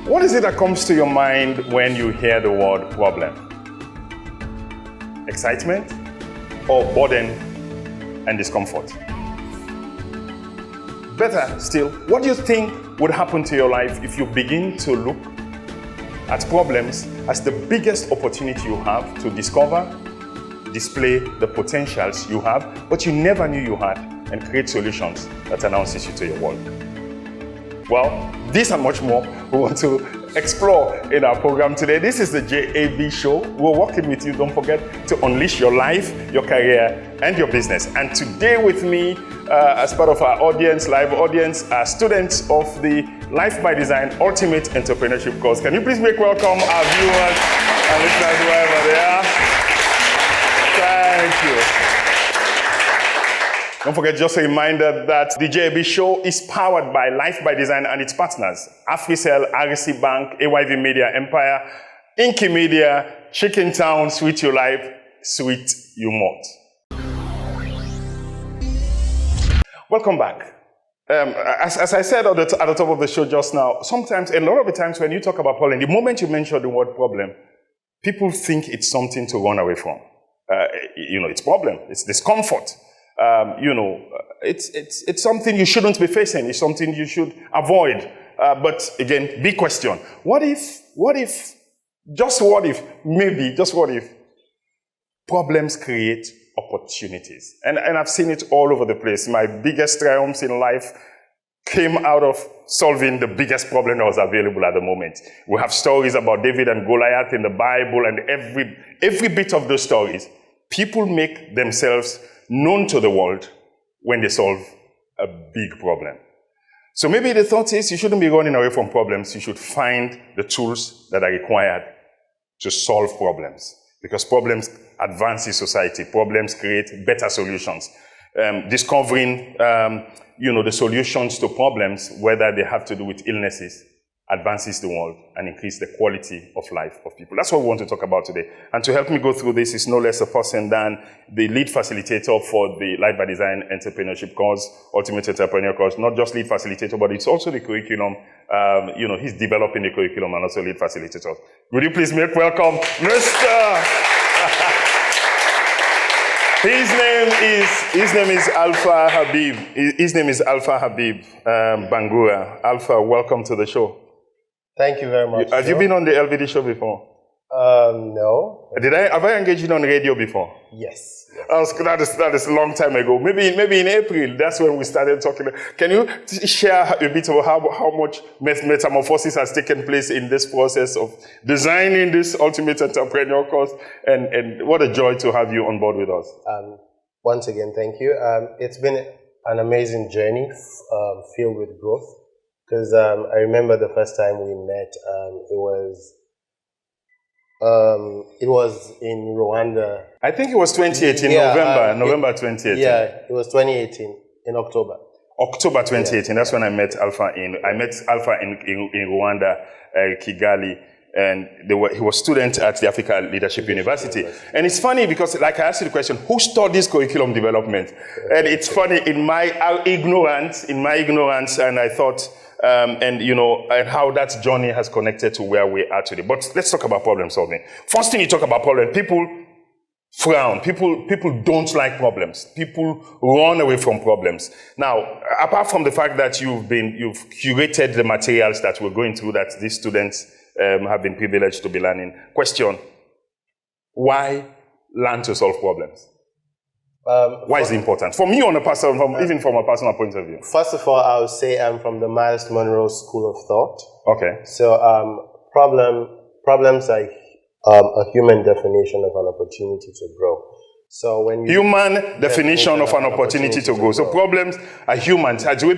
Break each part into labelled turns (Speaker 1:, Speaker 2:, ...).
Speaker 1: What is it that comes to your mind when you hear the word problem? Excitement or burden and discomfort? Better still, what do you think would happen to your life if you begin to look at problems as the biggest opportunity you have to discover, display the potentials you have, but you never knew you had, and create solutions that announces you to your world? Well, this and much more we want to explore in our program today. This is the JAB Show. We're working with you. Don't forget to unleash your life, your career, and your business. And today with me, as part of our audience, live audience, are students of the Life by Design Ultimate Entrepreneurship course. Can you please make welcome our viewers and listeners wherever they are? Thank you. Don't forget, just a reminder that the JAB Show is powered by Life by Design and its partners, AfriCell, RC Bank, AYV Media Empire, Inky Media, Chicken Town, Sweet Your Life, Sweet You Mort. Welcome back. As I said at the top of the show just now, sometimes, a lot of the times when you talk about problem, the moment you mention the word problem, people think it's something to run away from. It's problem, it's discomfort. It's something you shouldn't be facing. It's something you should avoid. But again, big question. What if, problems create opportunities? And I've seen it all over the place. My biggest triumphs in life came out of solving the biggest problem that was available at the moment. We have stories about David and Goliath in the Bible, and every bit of those stories, people make themselves known to the world when they solve a big problem. So maybe the thought is you shouldn't be running away from problems. You should find the tools that are required to solve problems, because problems advance society. Problems create better solutions. Discovering, the solutions to problems, whether they have to do with illnesses, advances the world and increase the quality of life of people. That's what we want to talk about today. And to help me go through this is no less a person than the lead facilitator for the Life by Design Entrepreneurship course, Ultimate Entrepreneur course. Not just lead facilitator, but it's also the curriculum. He's developing the curriculum and also lead facilitator. Would you please make welcome Mr. His name is Alpha Habib. His name is Alpha Habib Bangura. Alpha, welcome to the show.
Speaker 2: Thank you very much.
Speaker 1: Have you been on the LVD show before?
Speaker 2: No.
Speaker 1: Have I engaged you on radio before?
Speaker 2: Yes.
Speaker 1: That is a long time ago. Maybe in April, that's when we started talking. Can you share a bit of how much metamorphosis has taken place in this process of designing this Ultimate Entrepreneur course, and what a joy to have you on board with us.
Speaker 2: Once again, thank you. It's been an amazing journey filled with growth, because I remember the first time we met, it was in Rwanda.
Speaker 1: I think it was 2018, November 2018.
Speaker 2: Yeah, it was 2018, in October.
Speaker 1: October 2018, that's when I met Alpha in Rwanda, Kigali, and he was student at the Africa Leadership University. And it's funny because, like, I asked you the question, who studies curriculum development? And it's funny, in my ignorance, and I thought, and how that journey has connected to where we are today. But let's talk about problem solving. First thing you talk about problem, people frown. People don't like problems. People run away from problems. Now, apart from the fact that you've curated the materials that we're going through, that these students have been privileged to be learning. Question: why learn to solve problems? Why is it important? For me, even from a personal point of view.
Speaker 2: First of all, I would say I'm from the Miles Monroe School of Thought.
Speaker 1: Okay.
Speaker 2: So problems are a human definition of an opportunity to grow. So when
Speaker 1: human definition of an opportunity to grow. So problems are humans. That's the way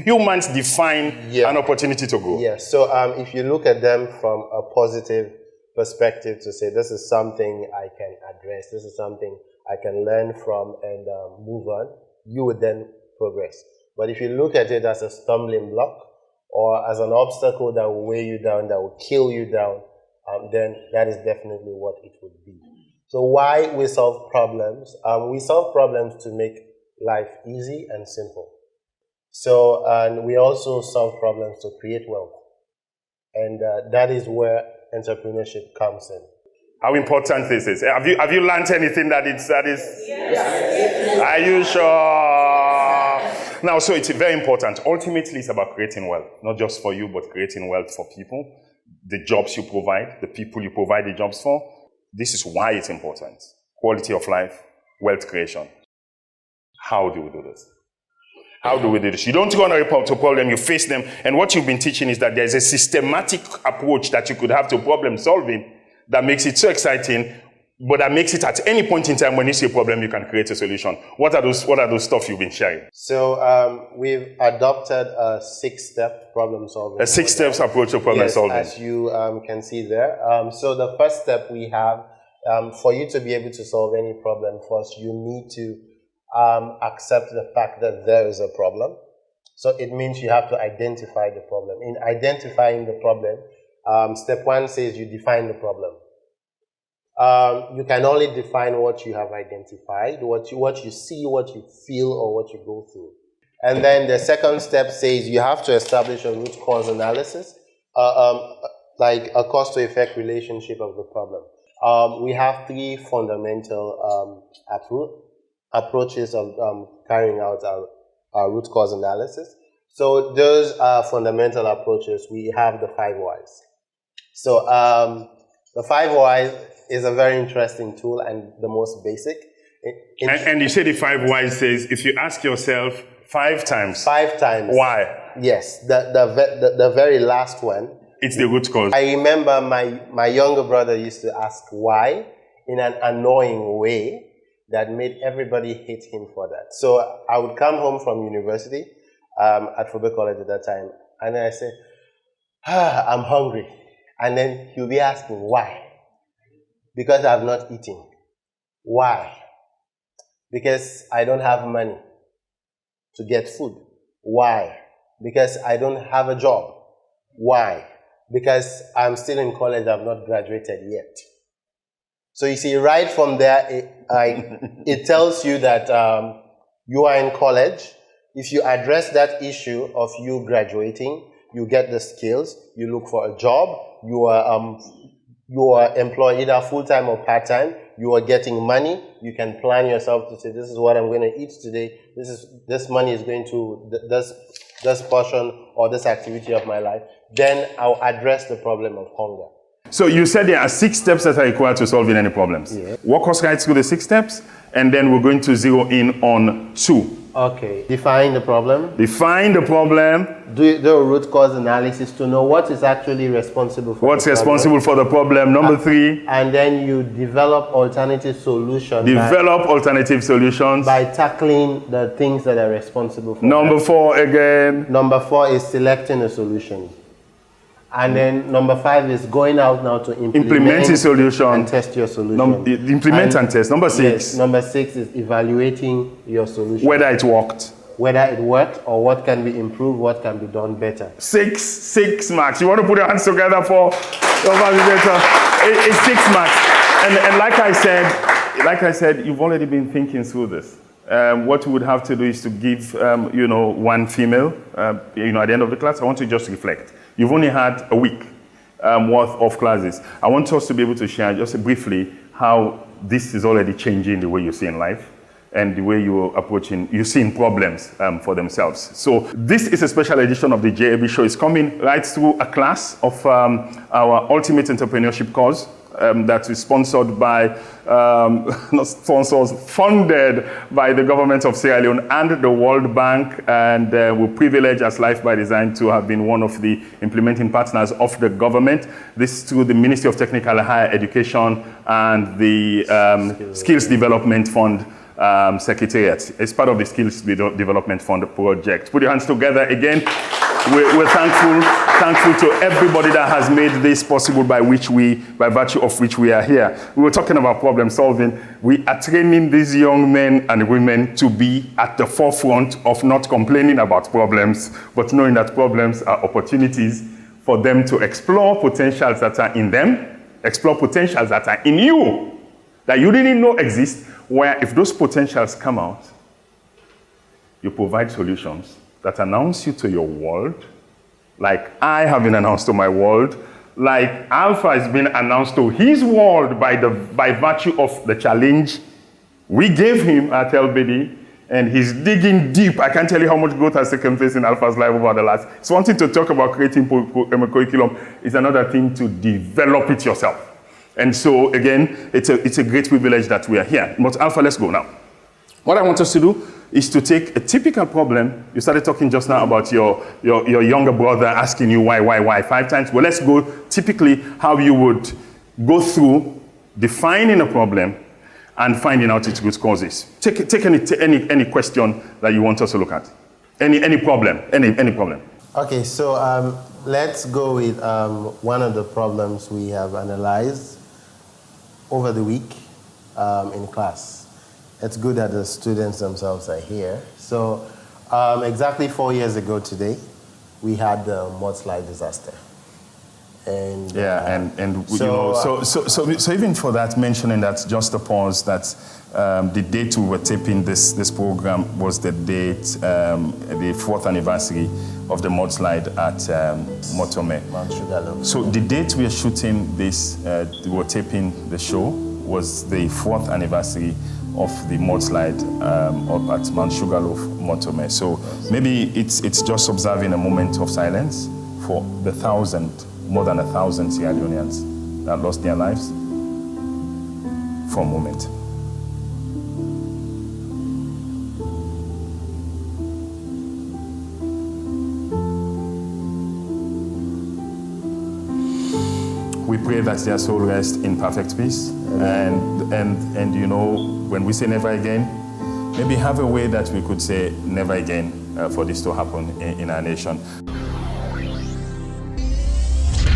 Speaker 1: humans define an opportunity to grow.
Speaker 2: Yeah. So if you look at them from a positive perspective, to say this is something I can address, this is something I can learn from and move on, you would then progress. But if you look at it as a stumbling block or as an obstacle that will weigh you down, that will kill you down, then that is definitely what it would be. So why we solve problems? We solve problems to make life easy and simple. So, and we also solve problems to create wealth. And that is where entrepreneurship comes in.
Speaker 1: How important this is. Have you learned anything that is? Yes. Are you sure? Now, so it's very important. Ultimately, it's about creating wealth, not just for you, but creating wealth for people, the jobs you provide, the people you provide the jobs for. This is why it's important. Quality of life, wealth creation. How do we do this? How do we do this? You don't run to a problem, you face them. And what you've been teaching is that there's a systematic approach that you could have to problem solving that makes it so exciting, but that makes it at any point in time when you see a problem, you can create a solution. What are those stuff you've been sharing?
Speaker 2: So we've adopted a 6-step problem solving.
Speaker 1: A 6-step approach to problem solving.
Speaker 2: As you can see there. So the first step we have, for you to be able to solve any problem, first you need to accept the fact that there is a problem. So it means you have to identify the problem. In identifying the problem, step 1 says you define the problem. You can only define what you have identified, what you see, what you feel, or what you go through. And then the second step says you have to establish a root cause analysis, like a cause to effect relationship of the problem. We have 3 fundamental approaches of carrying out our root cause analysis. So those are fundamental approaches. We have the 5 whys. So the 5 whys is a very interesting tool and the most basic.
Speaker 1: And you say the 5 whys says if you ask yourself 5 times.
Speaker 2: 5 times.
Speaker 1: Why?
Speaker 2: Yes, the very last one.
Speaker 1: It's the root cause.
Speaker 2: I remember my younger brother used to ask why in an annoying way that made everybody hate him for that. So I would come home from university at Fobe College at that time, and then I say, I'm hungry. And then he'll be asking, why? Because I've not eaten. Why? Because I don't have money to get food. Why? Because I don't have a job. Why? Because I'm still in college, I've not graduated yet. So you see, right from there, it tells you that you are in college. If you address that issue of you graduating, you get the skills, you look for a job, you are employed either full-time or part-time, you are getting money, you can plan yourself to say, this is what I'm going to eat today, this money is going to this portion or this activity of my life. Then I'll address the problem of hunger.
Speaker 1: So you said there are 6 steps that are required to solving any problems.
Speaker 2: Yeah.
Speaker 1: Walk us right through the 6 steps, and then we're going to zero in on 2.
Speaker 2: Okay. Define the problem.
Speaker 1: Define the problem.
Speaker 2: Do a root cause analysis to know what is actually responsible for
Speaker 1: What's responsible for the problem. Number 3.
Speaker 2: And then you develop alternative solutions.
Speaker 1: Develop alternative solutions.
Speaker 2: By tackling the things that are responsible for
Speaker 1: Number 4 again.
Speaker 2: Number 4 is selecting a solution. And then number 5 is going out now to implement
Speaker 1: a solution.
Speaker 2: And test your solution.
Speaker 1: Implement and test. Number 6.
Speaker 2: Yes, number 6 is evaluating your solution.
Speaker 1: Whether it worked.
Speaker 2: Whether it worked or what can be improved, what can be done better.
Speaker 1: 6 marks. You want to put your hands together for your validator? It's 6 marks. And like I said, you've already been thinking through this. What we would have to do is to give, one female, at the end of the class. I want to just reflect. You've only had a week worth of classes. I want us to be able to share just briefly how this is already changing the way you see in life and the way you're seeing problems for themselves. So this is a special edition of the JAB show. It's coming right through a class of our Ultimate Entrepreneurship course. That is sponsored by, funded by the government of Sierra Leone and the World Bank, and we're privileged as Life by Design to have been one of the implementing partners of the government. This through the Ministry of Technical and Higher Education and the Skills Development Fund Secretariat. It's part of the Skills Development Fund project. Put your hands together again. We're thankful to everybody that has made this possible by virtue of which we are here. We were talking about problem solving. We are training these young men and women to be at the forefront of not complaining about problems, but knowing that problems are opportunities for them to explore potentials that are in them, explore potentials that are in you, that you didn't know exist, where if those potentials come out, you provide solutions that announce you to your world like I have been announced to my world, like Alpha is being announced to his world by virtue of the challenge we gave him at LBD, and he's digging deep. I can't tell you how much growth has taken place in Alpha's life over the last. It's one thing to talk about creating a curriculum. It's another thing to develop it yourself. And so again, it's a great privilege that we are here. But Alpha, let's go now. What I want us to do is to take a typical problem. You started talking just now about your younger brother asking you why 5 times. Well, let's go typically how you would go through defining a problem and finding out its root causes. Take any question that you want us to look at. Any problem.
Speaker 2: Okay, so let's go with one of the problems we have analyzed over the week in class. It's good that the students themselves are here. So exactly 4 years ago today, we had the mudslide disaster. And
Speaker 1: so even for that, mentioning that, just a pause, that the date we were taping this program was the date, the 4th anniversary of the mudslide at Motome.
Speaker 2: Mount Sugarloaf.
Speaker 1: So the date we are shooting this, we were taping the show, was the 4th anniversary of the mudslide up at Mount Sugarloaf, Motome. So maybe it's just observing a moment of silence for the more than 1,000 Sierra Leoneans that lost their lives for a moment. We pray that their soul rest in perfect peace. And you know, when we say never again, maybe have a way that we could say never again for this to happen in our nation.